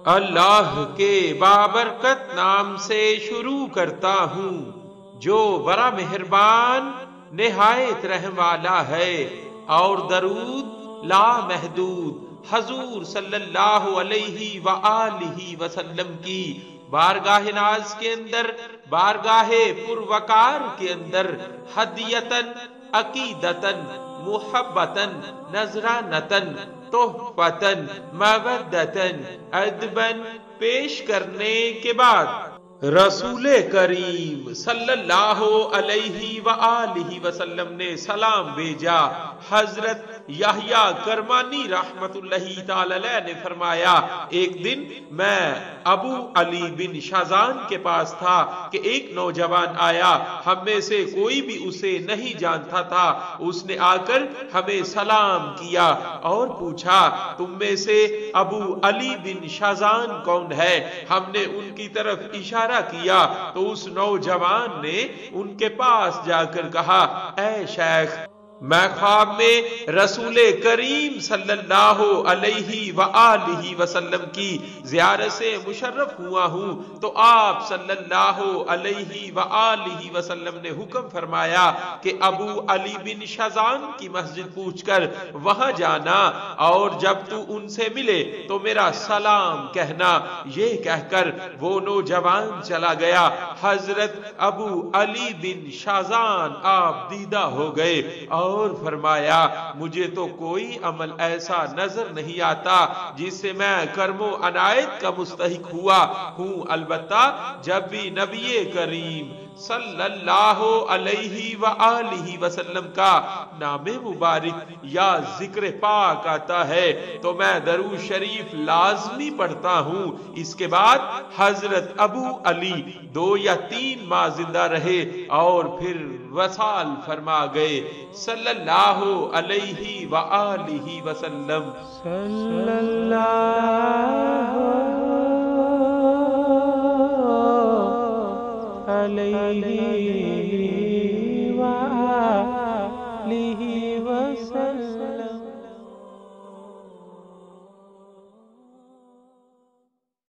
اللہ کے بابرکت نام سے شروع کرتا ہوں جو بڑا مہربان نہایت رحم والا ہے، اور درود لا محدود حضور صلی اللہ علیہ وآلہ وسلم کی بارگاہ ناز کے اندر، بارگاہ پروقار کے اندر ہدیتن، عقیدتن، محبتن، نذرانتن، تحفتن، مودتن، ادبن پیش کرنے کے بعد رسول کریم صلی اللہ علیہ وآلہ وسلم نے سلام بھیجا۔ حضرت یحییٰ کرمانی رحمت اللہ تعالی علیہ نے فرمایا، ایک دن میں ابو علی بن شازان کے پاس تھا کہ ایک نوجوان آیا، ہم میں سے کوئی بھی اسے نہیں جانتا تھا۔ اس نے آ کر ہمیں سلام کیا اور پوچھا، تم میں سے ابو علی بن شازان کون ہے؟ ہم نے ان کی طرف اشارہ کیا تو اس نوجوان نے ان کے پاس جا کر کہا، اے شیخ، میں خواب میں رسول کریم صلی اللہ علیہ وآلہ وسلم کی زیارت سے مشرف ہوا ہوں، تو آپ صلی اللہ علیہ وآلہ وسلم نے حکم فرمایا کہ ابو علی بن شازان کی مسجد پوچھ کر وہاں جانا، اور جب تو ان سے ملے تو میرا سلام کہنا۔ یہ کہہ کر وہ نوجوان چلا گیا۔ حضرت ابو علی بن شازان آپ دیدہ ہو گئے اور فرمایا، مجھے تو کوئی عمل ایسا نظر نہیں آتا جس سے میں کرم و عنایت کا مستحق ہوا ہوں، البتہ جب بھی نبی کریم صلی اللہ علیہ وآلہ وسلم کا نام مبارک یا ذکر پاک آتا ہے تو میں درود شریف لازمی پڑھتا ہوں۔ اس کے بعد حضرت ابو علی 2 یا 3 ماہ زندہ رہے اور پھر وصال فرما گئے صلی اللہ علیہ وآلہ وسلم۔